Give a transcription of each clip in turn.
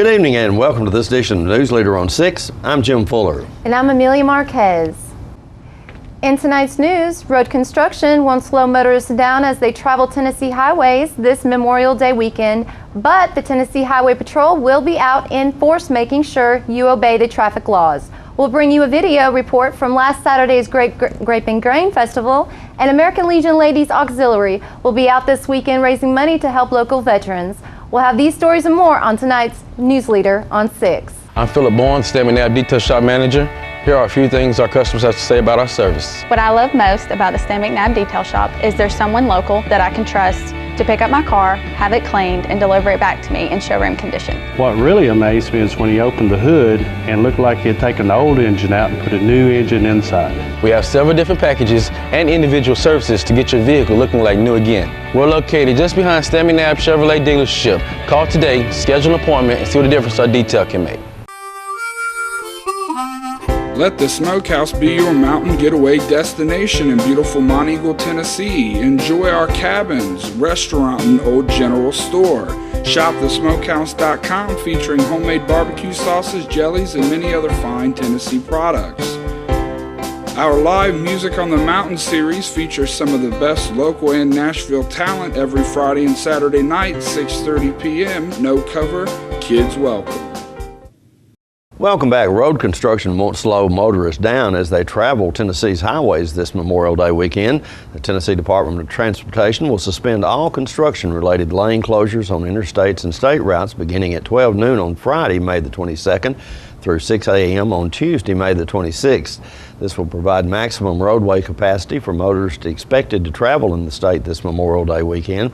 Good evening and welcome to this edition of Newsleader on 6. I'm Jim Fuller. And I'm Amelia Marquez. In tonight's news, road construction won't slow motorists down as they travel Tennessee highways this Memorial Day weekend, but the Tennessee Highway Patrol will be out in force making sure you obey the traffic laws. We'll bring you a video report from last Saturday's Grape and Grain Festival, and American Legion Ladies Auxiliary will be out this weekend raising money to help local veterans. We'll have these stories and more on tonight's Newsleader on 6. I'm Philip Bourne, Stanley Knapp Detail Shop Manager. Here are a few things our customers have to say about our service. What I love most about the Stan McNabb Detail Shop is there's someone local that I can trust to pick up my car, have it cleaned, and deliver it back to me in showroom condition. What really amazed me is when he opened the hood and looked like he had taken the old engine out and put a new engine inside. We have several different packages and individual services to get your vehicle looking like new again. We're located just behind Stan McNabb Chevrolet dealership. Call today, schedule an appointment, and see what the difference our detail can make. Let the Smokehouse be your mountain getaway destination in beautiful Monteagle, Tennessee. Enjoy our cabins, restaurant, and old general store. Shop thesmokehouse.com featuring homemade barbecue sauces, jellies, and many other fine Tennessee products. Our live Music on the Mountain series features some of the best local and Nashville talent every Friday and Saturday night, 6:30 p.m. No cover, kids welcome. Welcome back. Road construction won't slow motorists down as they travel Tennessee's highways this Memorial Day weekend. The Tennessee Department of Transportation will suspend all construction-related lane closures on interstates and state routes beginning at 12 noon on Friday, May the 22nd, through 6 a.m. on Tuesday, May the 26th. This will provide maximum roadway capacity for motorists expected to travel in the state this Memorial Day weekend.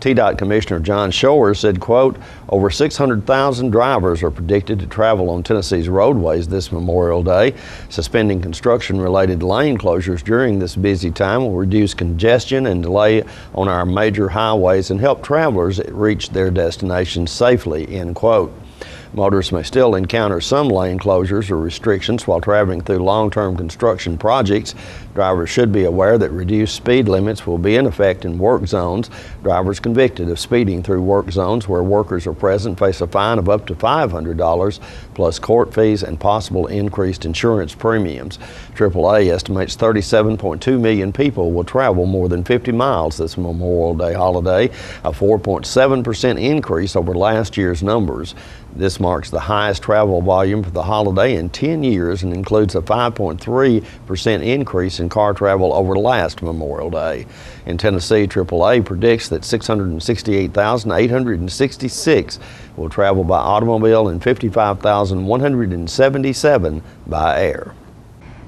TDOT Commissioner John Shores said, quote, over 600,000 drivers are predicted to travel on Tennessee's roadways this Memorial Day. Suspending construction-related lane closures during this busy time will reduce congestion and delay on our major highways and help travelers reach their destinations safely, end quote. Motorists may still encounter some lane closures or restrictions while traveling through long-term construction projects. Drivers should be aware that reduced speed limits will be in effect in work zones. Drivers convicted of speeding through work zones where workers are present face a fine of up to $500 plus court fees and possible increased insurance premiums. AAA estimates 37.2 million people will travel more than 50 miles this Memorial Day holiday, a 4.7% increase over last year's numbers. This marks the highest travel volume for the holiday in 10 years and includes a 5.3% increase in car travel over last Memorial Day. In Tennessee, AAA predicts that 668,866 will travel by automobile and 55,177 by air.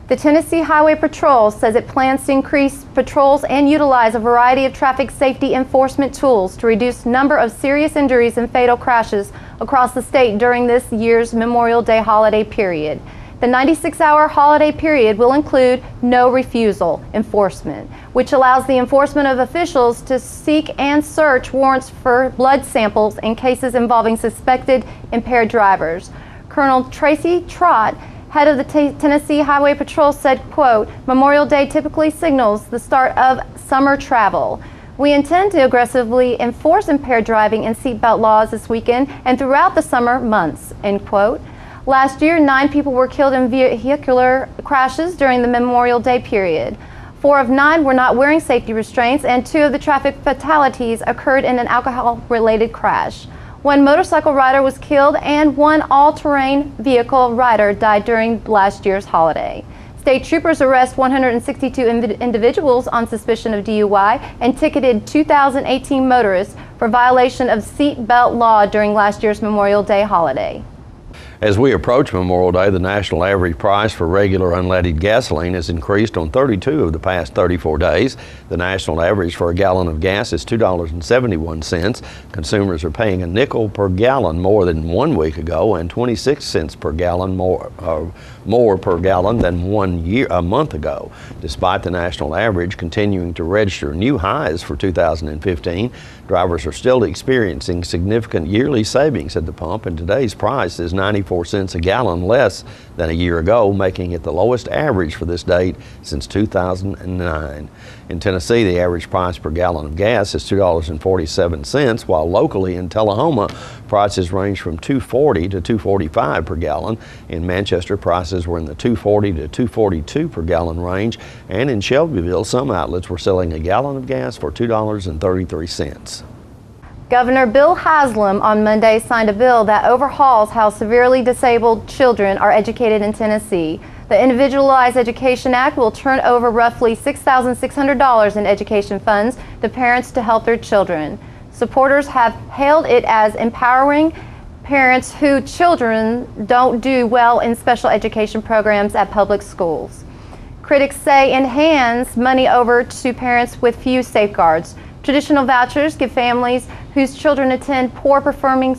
The Tennessee Highway Patrol says it plans to increase patrols and utilize a variety of traffic safety enforcement tools to reduce the number of serious injuries and fatal crashes across the state during this year's Memorial Day holiday period. The 96-hour holiday period will include no refusal enforcement, which allows the enforcement of officials to seek and search warrants for blood samples in cases involving suspected impaired drivers. Colonel Tracy Trott, head of the Tennessee Highway Patrol, said, quote, Memorial Day typically signals the start of summer travel. We intend to aggressively enforce impaired driving and seatbelt laws this weekend and throughout the summer months, end quote. Last year, 9 people were killed in vehicular crashes during the Memorial Day period. 4 of 9 were not wearing safety restraints, and 2 of the traffic fatalities occurred in an alcohol-related crash. 1 motorcycle rider was killed and 1 all-terrain vehicle rider died during last year's holiday. State troopers arrest 162 individuals on suspicion of DUI and ticketed 2,018 motorists for violation of seat belt law during last year's Memorial Day holiday. As we approach Memorial Day, the national average price for regular unleaded gasoline has increased on 32 of the past 34 days. The national average for a gallon of gas is $2.71. Consumers are paying a nickel per gallon more than 1 week ago and 26 cents per gallon more per gallon than a month ago. Despite the national average continuing to register new highs for 2015, drivers are still experiencing significant yearly savings at the pump, and today's price is 94 cents a gallon less than a year ago, making it the lowest average for this date since 2009. In Tennessee, the average price per gallon of gas is $2.47, while locally in Tullahoma, prices range from $2.40 to $2.45 per gallon. In Manchester, prices were in the $2.40 to $2.42 per gallon range, and in Shelbyville, some outlets were selling a gallon of gas for $2.33. Governor Bill Haslam on Monday signed a bill that overhauls how severely disabled children are educated in Tennessee. The Individualized Education Act will turn over roughly $6,600 in education funds to parents to help their children. Supporters have hailed it as empowering parents whose children don't do well in special education programs at public schools. Critics say it hands money over to parents with few safeguards. Traditional vouchers give families whose children attend poor-performing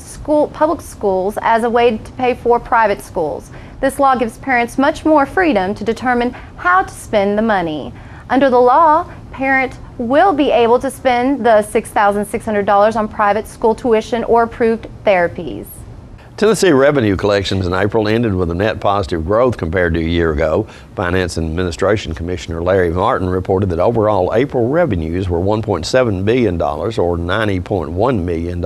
public schools as a way to pay for private schools. This law gives parents much more freedom to determine how to spend the money. Under the law, parents will be able to spend the $6,600 on private school tuition or approved therapies. Tennessee revenue collections in April ended with a net positive growth compared to a year ago. Finance and Administration Commissioner Larry Martin reported that overall April revenues were $1.7 billion, or $90.1 million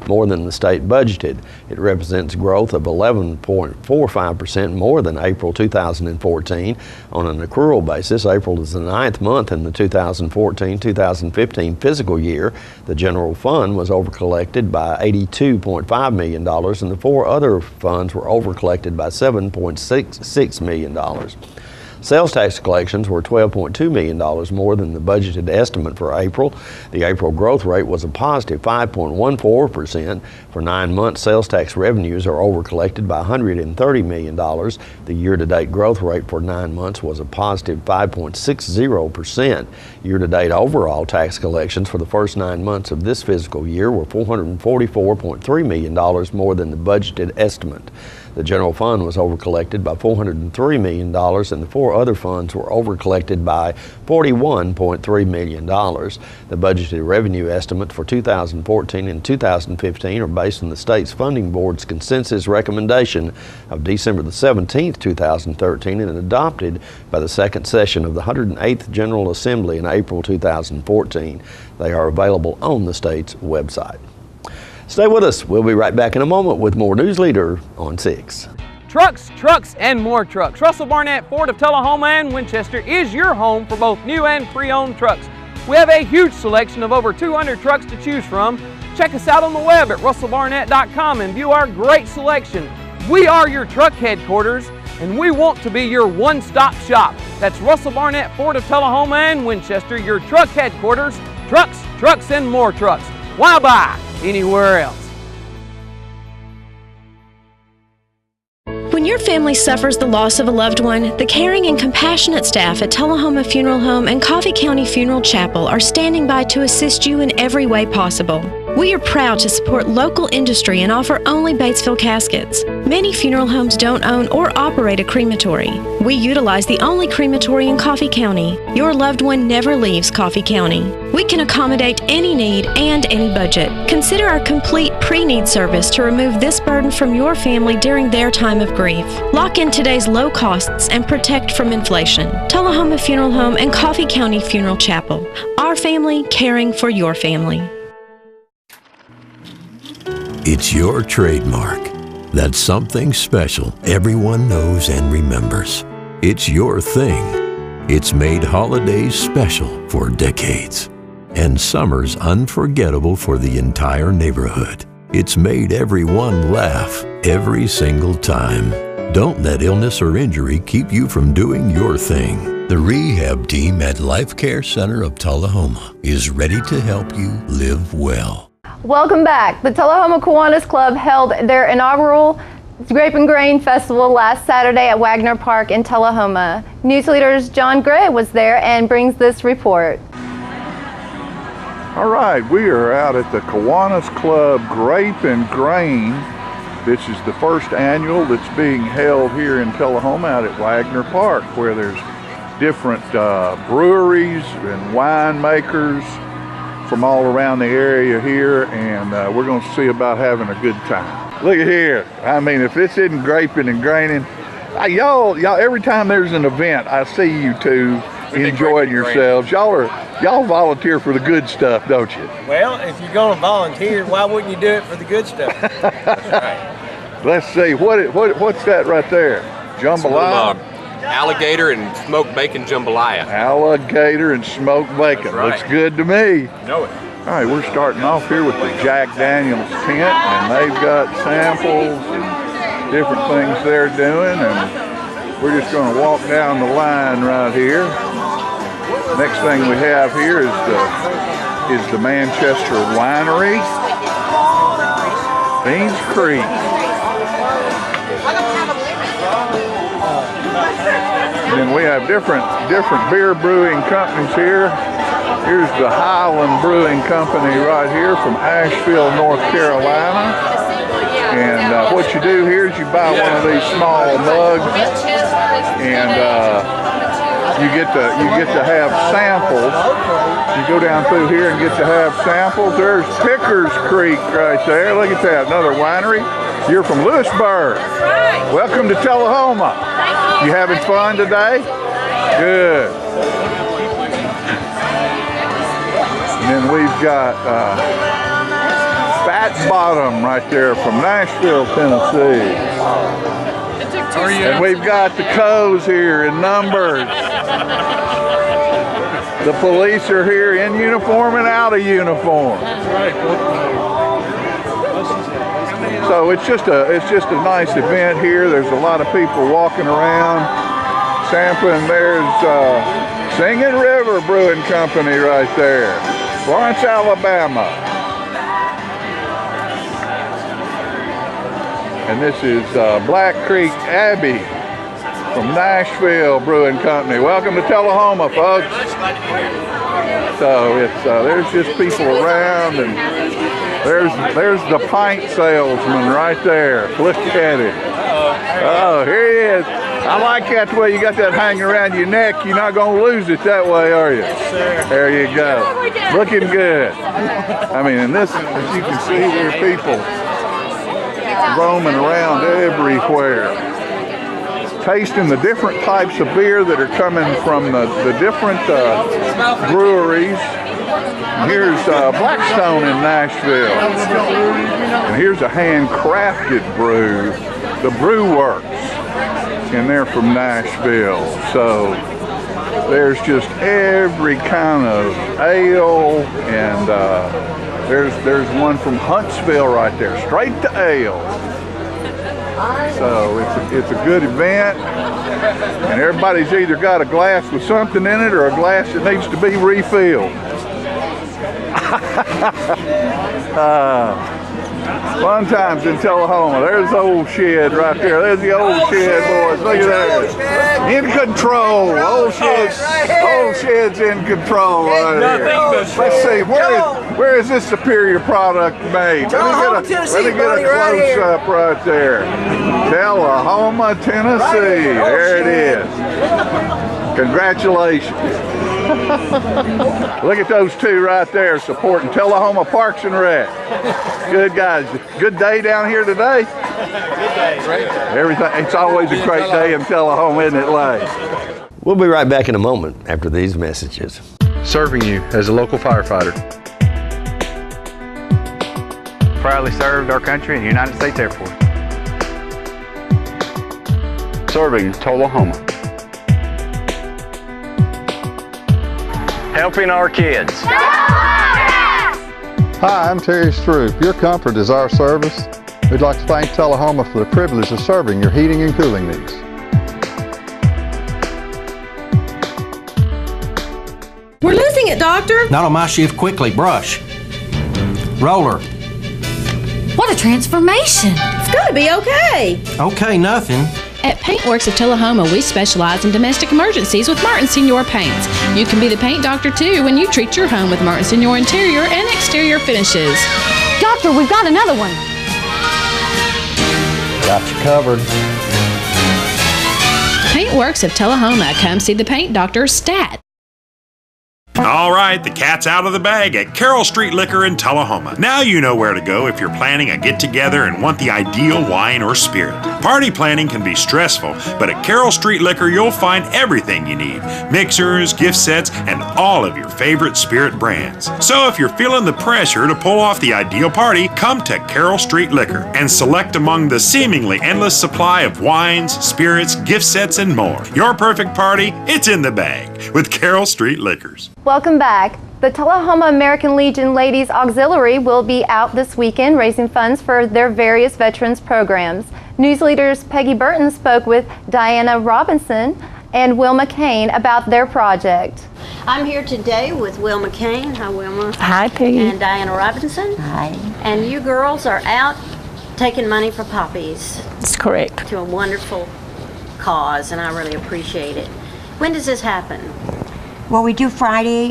more than the state budgeted. It represents growth of 11.45% more than April 2014. On an accrual basis, April is the 9th month in the 2014-2015 fiscal year. The general fund was overcollected by $82.5 million, and the four other funds were overcollected by $7.66 million. Sales tax collections were $12.2 million more than the budgeted estimate for April. The April growth rate was a positive 5.14%. For 9 months, sales tax revenues are overcollected by $130 million. The year-to-date growth rate for 9 months was a positive 5.60%. Year-to-date overall tax collections for the first 9 months of this fiscal year were $444.3 million more than the budgeted estimate. The general fund was overcollected by $403 million, and the four other funds were overcollected by $41.3 million. The budgeted revenue estimates for 2014 and 2015 are based on the state's funding board's consensus recommendation of December the 17th, 2013, and adopted by the second session of the 108th General Assembly in April 2014. They are available on the state's website. Stay with us. We'll be right back in a moment with more Newsleader on 6. Trucks, trucks, and more trucks. Russell Barnett Ford of Tullahoma and Winchester is your home for both new and pre-owned trucks. We have a huge selection of over 200 trucks to choose from. Check us out on the web at russellbarnett.com and view our great selection. We are your truck headquarters, and we want to be your one-stop shop. That's Russell Barnett Ford of Tullahoma and Winchester, your truck headquarters. Trucks, trucks, and more trucks. Why buy anywhere else? When your family suffers the loss of a loved one, the caring and compassionate staff at Tullahoma Funeral Home and Coffee County Funeral Chapel are standing by to assist you in every way possible. We are proud to support local industry and offer only Batesville caskets. Many funeral homes don't own or operate a crematory. We utilize the only crematory in Coffee County. Your loved one never leaves Coffee County. We can accommodate any need and any budget. Consider our complete pre-need service to remove this burden from your family during their time of grief. Lock in today's low costs and protect from inflation. Tullahoma Funeral Home and Coffee County Funeral Chapel. Our family caring for your family. It's your trademark. That's something special everyone knows and remembers. It's your thing. It's made holidays special for decades and summers unforgettable for the entire neighborhood. It's made everyone laugh every single time. Don't let illness or injury keep you from doing your thing. The rehab team at Life Care Center of Tullahoma is ready to help you live well. Welcome back. The Tullahoma Kiwanis Club held their inaugural Grape and Grain Festival last Saturday at Wagner Park in Tullahoma. Newsleader's John Gray was there and brings this report. All right, we are out at the Kiwanis Club Grape and Grain. This is the first annual that's being held here in Tullahoma out at Wagner Park, where there's different breweries and winemakers from all around the area here, and we're going to see about having a good time. Look at here. I mean, if this isn't graping and graining, Y'all, every time there's an event, I see you two enjoying yourselves. Y'all volunteer for the good stuff, don't you? Well, if you're going to volunteer, why wouldn't you do it for the good stuff? That's right. Let's see, what's that right there? Jambalaya? Alligator and smoked bacon jambalaya. Alligator and smoked bacon. Right. Looks good to me. Know it. All right, we're starting off here with the Jack Daniels tent, and they've got samples and different things they're doing, and we're just going to walk down the line right here. Next thing we have here is the Manchester Winery, Beans Creek. And then we have different beer brewing companies here. Here's the Highland Brewing Company right here from Asheville, North Carolina. And what you do here is you buy one of these small mugs, and you get to have samples. You go down through here and get to have samples. There's Pickers Creek right there. Look at that, another winery. You're from Lewisburg. Welcome to Tullahoma. You having fun today? Good. And then we've got Fat Bottom right there from Nashville, Tennessee. And we've got the Coes here in numbers. The police are here in uniform and out of uniform. So it's just a nice event here. There's a lot of people walking around, sampling. There's Singing River Brewing Company right there, Florence, Alabama. And this is Black Creek Abbey from Nashville Brewing Company. Welcome to Tullahoma, folks. So it's there's just people around, and there's the pint salesman right there. Look at it. Oh, here he is. I like that way you got that hanging around your neck. You're not going to lose it that way, are you? Yes, sir. There you go. Looking good. I mean, and this, as you can see, there are people roaming around everywhere, tasting the different types of beer that are coming from the different breweries. Here's Blackstone in Nashville, and here's a handcrafted brew, the Brew Works, and they're from Nashville. So there's just every kind of ale, and there's one from Huntsville right there, straight to ale. So it's a good event, and everybody's either got a glass with something in it or a glass that needs to be refilled. Fun times in Tullahoma. There's the old shed right there. There's the old shed, boys. Look at that. In control. Old shed's in control right here. Let's see. Where is this superior product made? Let me get a close up right there. Tullahoma, Tennessee. There it is. Congratulations. Look at those two right there supporting Tullahoma Parks and Rec. Good guys. Good day down here today? Good day. Everything. It's always a great day in Tullahoma, isn't it, Lay? We'll be right back in a moment after these messages. Serving you as a local firefighter. Proudly served our country in the United States Air Force. Serving Tullahoma. Helping our kids. Hi, I'm Terry Stroop. Your comfort is our service. We'd like to thank Tullahoma for the privilege of serving your heating and cooling needs. We're losing it, Doctor. Not on my shift. Quickly, brush. Roller. What a transformation. It's gonna be okay. Okay, nothing. At Paintworks of Tullahoma, we specialize in domestic emergencies with Martin Senior Paints. You can be the paint doctor too when you treat your home with Martin Senior interior and exterior finishes. Doctor, we've got another one. Got you covered. Paintworks of Tullahoma. Come see the paint doctor, Stat. All right, the cat's out of the bag at Carroll Street Liquor in Tullahoma. Now you know where to go if you're planning a get-together and want the ideal wine or spirit. Party planning can be stressful, but at Carroll Street Liquor you'll find everything you need. Mixers, gift sets, and all of your favorite spirit brands. So if you're feeling the pressure to pull off the ideal party, come to Carroll Street Liquor and select among the seemingly endless supply of wines, spirits, gift sets, and more. Your perfect party, it's in the bag with Carroll Street Liquors. Welcome back. The Tullahoma American Legion Ladies Auxiliary will be out this weekend raising funds for their various veterans programs. Newsleader's Peggy Burton spoke with Diana Robinson and Wilma Kane about their project. I'm here today with Wilma Kane. Hi, Wilma. Hi, Peggy. And Diana Robinson. Hi. And you girls are out taking money for poppies. That's correct. To a wonderful cause, and I really appreciate it. When does this happen? Well, we do Friday,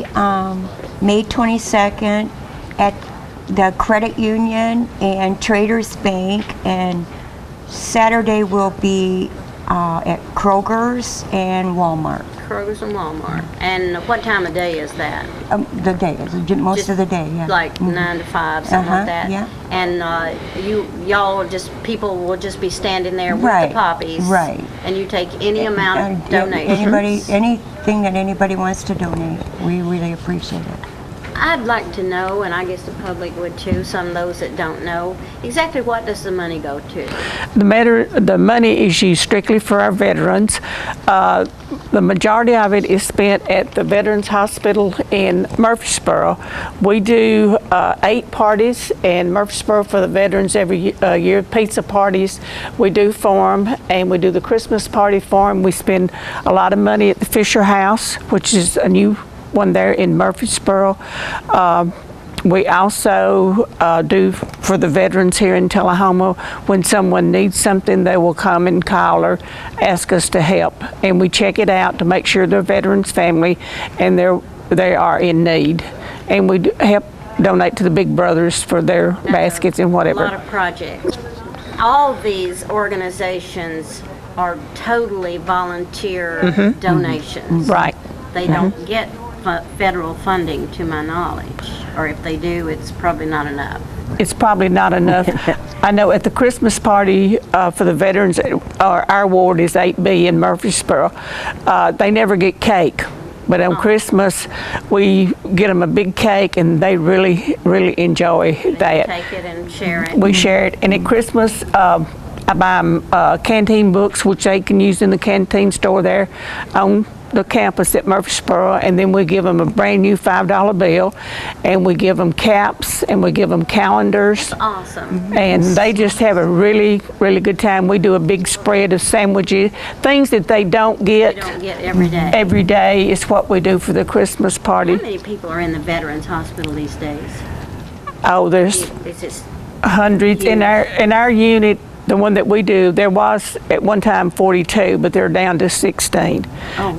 May 22nd at the Credit Union and Traders Bank, and Saturday will be at Kroger's and Walmart. Kroger's and Walmart. And what time of day is that? The day, most of the day, yeah. Like 9 to 5, something like that? Yeah. And people will just be standing there with the poppies. Right. And you take any amount of donations. Anything that anybody wants to donate, we really appreciate it. I'd like to know, and I guess the public would too, some of those that don't know, exactly what does the money go to? The money is used strictly for our veterans. The majority of it is spent at the Veterans Hospital in Murfreesboro. We do 8 parties in Murfreesboro for the veterans every year, pizza parties we do for them, and we do the Christmas party for them. We spend a lot of money at the Fisher House, which is a new one there in Murfreesboro. We also do for the veterans here in Tullahoma. When someone needs something, they will come and call or ask us to help, and we check it out to make sure they're veterans family and they are in need, and we help donate to the Big Brothers for their baskets and whatever. A lot of projects. All these organizations are totally volunteer donations. Right. They don't get federal funding, to my knowledge, or if they do, it's probably not enough. It's probably not enough. I know at the Christmas party for the veterans, our ward is 8B in Murfreesboro. They never get cake, but on Christmas we get them a big cake, and they really enjoy that. Take it and share it. We share it, and at Christmas I buy them canteen books, which they can use in the canteen store there on the campus at Murfreesboro, and then we give them a brand new $5 bill, and we give them caps, and we give them calendars. That's awesome. And they just have a really good time. We do a big spread of sandwiches, things that they don't get every day. Every day is what we do for the Christmas party. How many people are in the Veterans Hospital these days? Oh, there's hundreds in our unit. The one that we do, there was at one time 42, but they're down to 16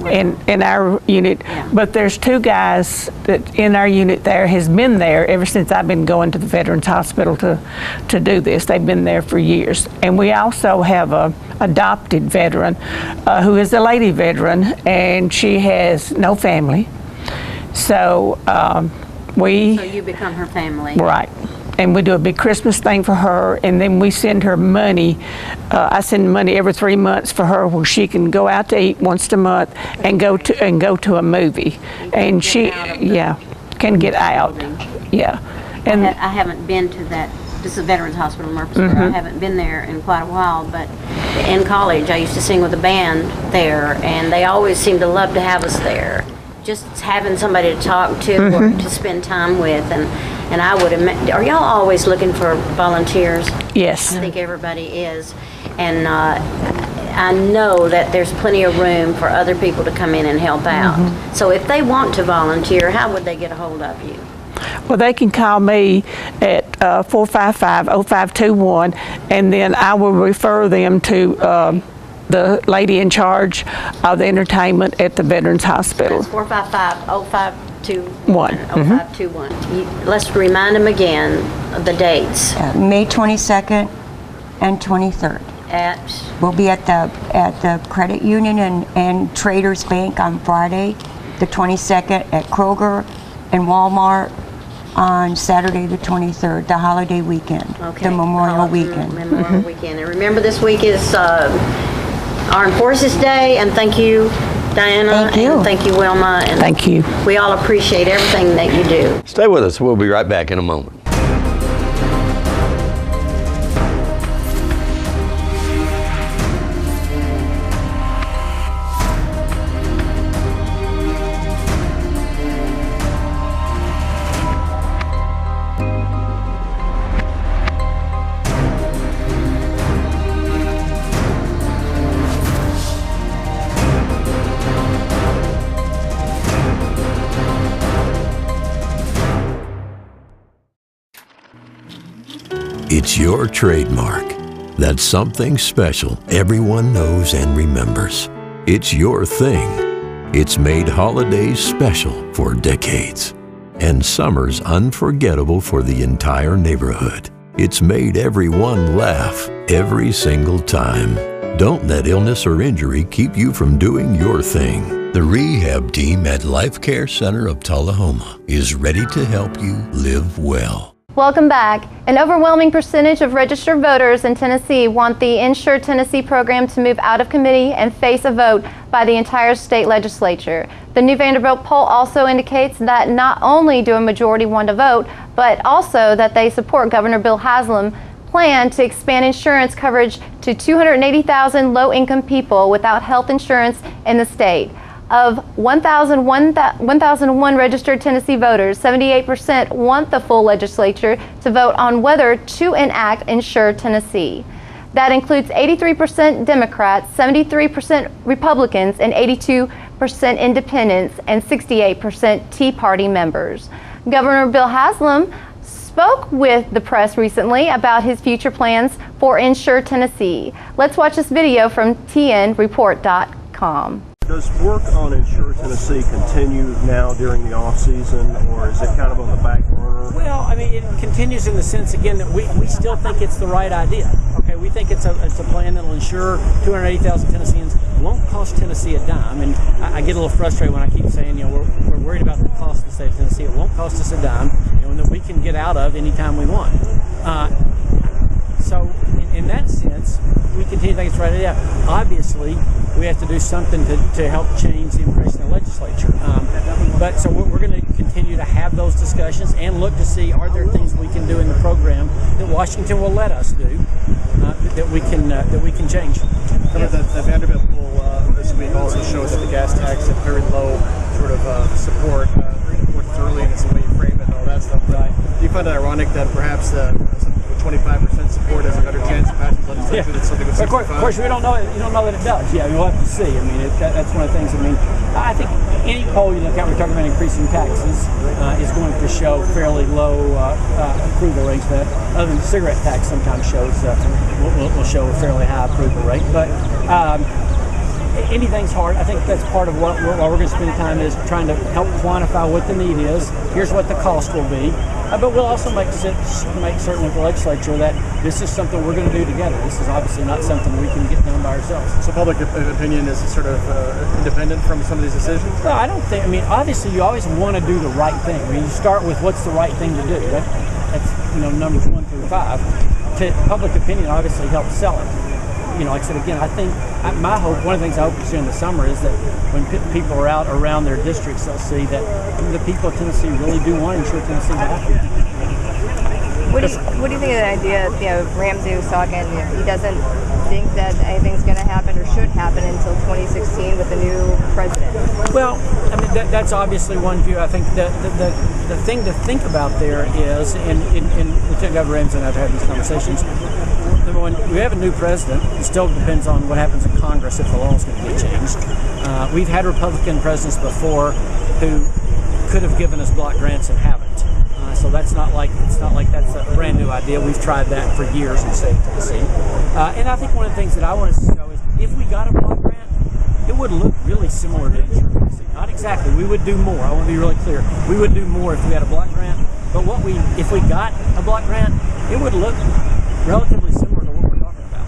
in our unit. Yeah. But there's 2 guys that in our unit there has been there ever since I've been going to the Veterans Hospital to do this. They've been there for years. And we also have a adopted veteran who is a lady veteran, and she has no family. So So you become her family. Right. And we do a big Christmas thing for her, and then we send her money. I send money every 3 months for her, where she can go out to eat once a month and go to a movie, and she can get out. Yeah, and I haven't been to that. This is Veterans Hospital in Murfreesboro. I haven't been there in quite a while, but in college I used to sing with a band there, and they always seemed to love to have us there. Just having somebody to talk to or to spend time with, and I would imagine, are y'all always looking for volunteers? Yes. I think everybody is, and I know that there's plenty of room for other people to come in and help out. So if they want to volunteer, how would they get a hold of you? Well, they can call me at 455-0521, and then I will refer them to the lady in charge of the entertainment at the Veterans Hospital. That's 455-0521. Let's remind them again of the dates. May 22nd and 23rd. At? We'll be at the Credit Union and Traders Bank on Friday. the 22nd at Kroger and Walmart on Saturday the 23rd, the holiday weekend, the Memorial Weekend. Memorial Weekend. And remember, this week is Armed Forces Day, and thank you, Diana. Thank you. And thank you, Wilma. And thank you. We all appreciate everything that you do. Stay with us. We'll be right back in a moment. It's your trademark. That's something special everyone knows and remembers. It's your thing. It's made holidays special for decades and summers unforgettable for the entire neighborhood. It's made everyone laugh every single time. Don't let illness or injury keep you from doing your thing. The rehab team at Life Care Center of Tullahoma is ready to help you live well. Welcome back. An overwhelming percentage of registered voters in Tennessee want the Insure Tennessee program to move out of committee and face a vote by the entire state legislature. The new Vanderbilt poll also indicates that not only do a majority want to vote, but also that they support Governor Bill Haslam's plan to expand insurance coverage to 280,000 low-income people without health insurance in the state. Of 1,001 registered Tennessee voters, 78% want the full legislature to vote on whether to enact Insure Tennessee. That includes 83% Democrats, 73% Republicans, and 82% Independents, and 68% Tea Party members. Governor Bill Haslam spoke with the press recently about his future plans for Insure Tennessee. Let's watch this video from tnreport.com. Does work on Insure Tennessee continue now during the off season, or is it kind of on the back burner? Well, I mean, it continues in the sense, again, that we still think it's the right idea. Okay, we think it's a plan that'll ensure 280,000 Tennesseans. Won't cost Tennessee a dime, and I get a little frustrated when I keep saying, we're worried about the cost of the state of Tennessee. It won't cost us a dime, and that we can get out of anytime we want. So in that sense, we continue to think it's the right idea. Obviously, we have to do something to help change the impression of the legislature. So we're going to continue to have those discussions and look to see, are there things we can do in the program that Washington will let us do that we can change. The Vanderbilt poll this week also shows that the gas tax had very low sort of support, early, and it's the way you frame it and all that stuff. Right. Do you find it ironic that perhaps 25% support has a better chance of passing legislation than something with 65%? Of course, we don't know it. You don't know that it does. Yeah, we'll have to see. I mean, that's one of the things. I mean, I think any poll you look at, we're talking about increasing taxes, is going to show fairly low approval rates. But other than the cigarette tax, sometimes shows will show a fairly high approval rate. But anything's hard. I think that's part of what we're going to spend time is trying to help quantify what the need is. Here's what the cost will be. But we'll also make certain with the legislature that this is something we're going to do together. This is obviously not something we can get done by ourselves. So public opinion is sort of independent from some of these decisions? No, I don't think. I mean, obviously you always want to do the right thing. I mean, you start with what's the right thing to do. That's numbers 1 through 5. Public opinion obviously helps sell it. Like I said, again, I think my hope, one of the things I hope to see in the summer is that when people are out around their districts, they'll see that the people of Tennessee really do want Insure Tennessee to happen. What do you think of the idea of Ramsey was talking, he doesn't think that anything's going to happen or should happen until 2016 with a new president? Well, I mean, that's obviously one view. I think that the thing to think about there is, and Lieutenant Governor Ramsey and I have had these conversations, number one, we have a new president. It still depends on what happens in Congress if the law is going to get changed. We've had Republican presidents before who could have given us block grants and haven't. So it's not like that's a brand new idea. We've tried that for years in the state of Tennessee. And I think one of the things that I want to show is if we got a block grant, it would look really similar to Insure Tennessee. Not exactly. We would do more. I want to be really clear. We would do more if we had a block grant. But if we got a block grant, it would look relatively similar to what we're talking about.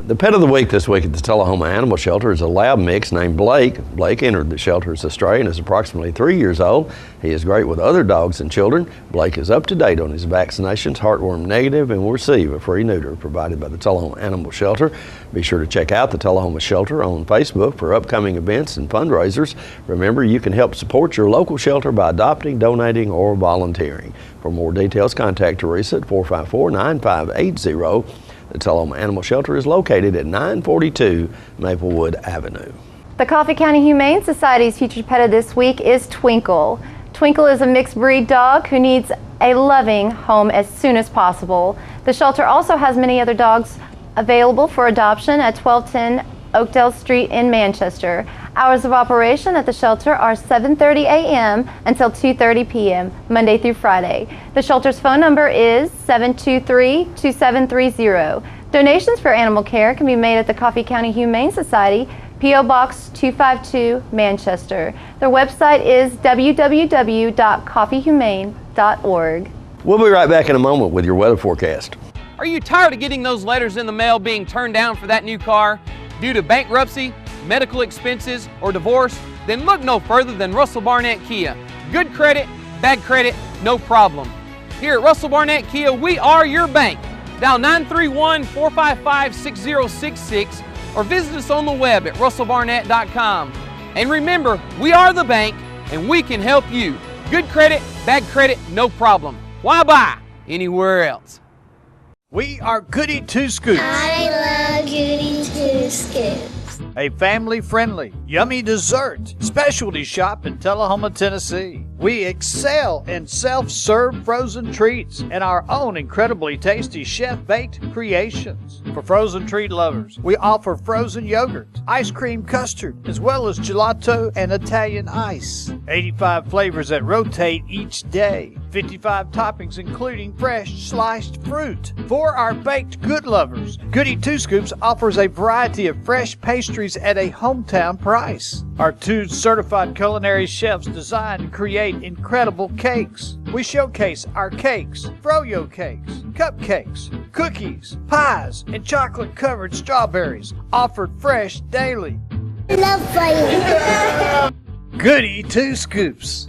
The pet of the week this week at the Tullahoma Animal Shelter is a lab mix named Blake. Blake entered the shelter as a stray and is approximately 3 years old. He is great with other dogs and children. Blake is up to date on his vaccinations, heartworm negative, and will receive a free neuter provided by the Tullahoma Animal Shelter. Be sure to check out the Tullahoma Shelter on Facebook for upcoming events and fundraisers. Remember, you can help support your local shelter by adopting, donating, or volunteering. For more details, contact Teresa at 454-9580. The Tullahoma Animal Shelter is located at 942 Maplewood Avenue. The Coffee County Humane Society's featured pet of this week is Twinkle. Twinkle is a mixed breed dog who needs a loving home as soon as possible. The shelter also has many other dogs available for adoption at 1210 Oakdale Street in Manchester. Hours of operation at the shelter are 7:30 a.m. until 2:30 p.m. Monday through Friday. The shelter's phone number is 723-2730. Donations for animal care can be made at the Coffee County Humane Society, P.O. Box 252, Manchester. Their website is www.coffeehumane.org. We'll be right back in a moment with your weather forecast. Are you tired of getting those letters in the mail being turned down for that new car due to bankruptcy, medical expenses, or divorce? Then look no further than Russell Barnett Kia. Good credit, bad credit, no problem. Here at Russell Barnett Kia, we are your bank. Dial 931-455-6066 or visit us on the web at russellbarnett.com. And remember, we are the bank and we can help you. Good credit, bad credit, no problem. Why buy anywhere else? We are Goody Two Scoops. I love Goody Two Scoops. A family-friendly, yummy dessert specialty shop in Tullahoma, Tennessee. We excel in self-serve frozen treats and our own incredibly tasty chef-baked creations. For frozen treat lovers, we offer frozen yogurt, ice cream custard, as well as gelato and Italian ice. 85 flavors that rotate each day. 55 toppings including fresh sliced fruit. For our baked good lovers, Goody Two Scoops offers a variety of fresh pastries at a hometown price. Our 2 certified culinary chefs design and create incredible cakes. We showcase our cakes, froyo cakes, cupcakes, cookies, pies, and chocolate-covered strawberries, offered fresh daily. I love playing. Goody Two Scoops.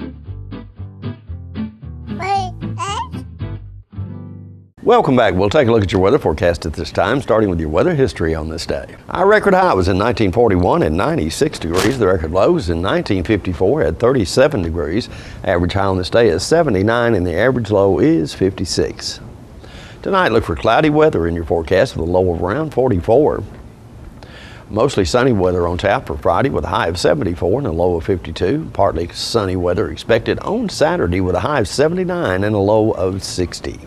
Welcome back. We'll take a look at your weather forecast at this time, starting with your weather history on this day. Our record high was in 1941 at 96 degrees. The record low was in 1954 at 37 degrees. Average high on this day is 79 and the average low is 56. Tonight, look for cloudy weather in your forecast with a low of around 44. Mostly sunny weather on tap for Friday with a high of 74 and a low of 52. Partly sunny weather expected on Saturday with a high of 79 and a low of 60.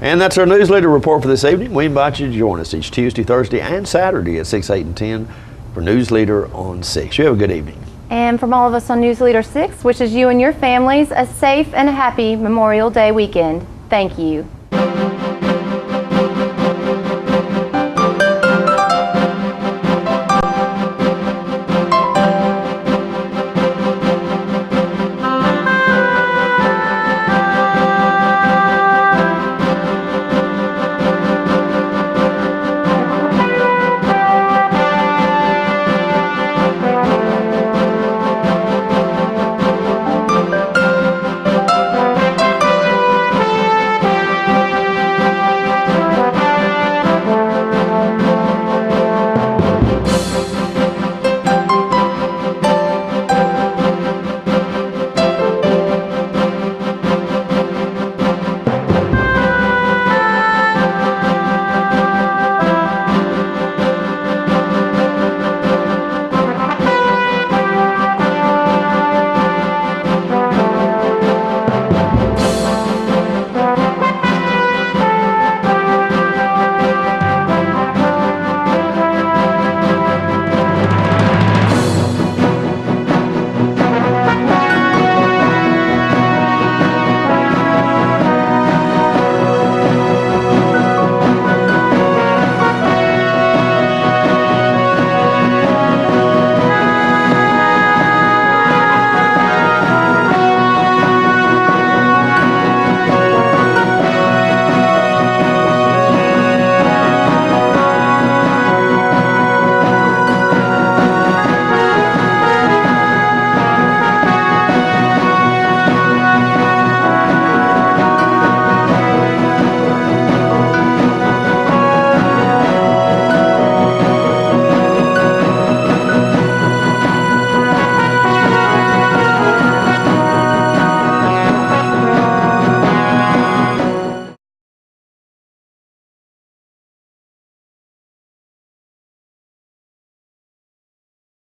And that's our Newsleader report for this evening. We invite you to join us each Tuesday, Thursday, and Saturday at 6, 8, and 10 for Newsleader on 6. You have a good evening. And from all of us on Newsleader 6, wishes you and your families a safe and happy Memorial Day weekend. Thank you.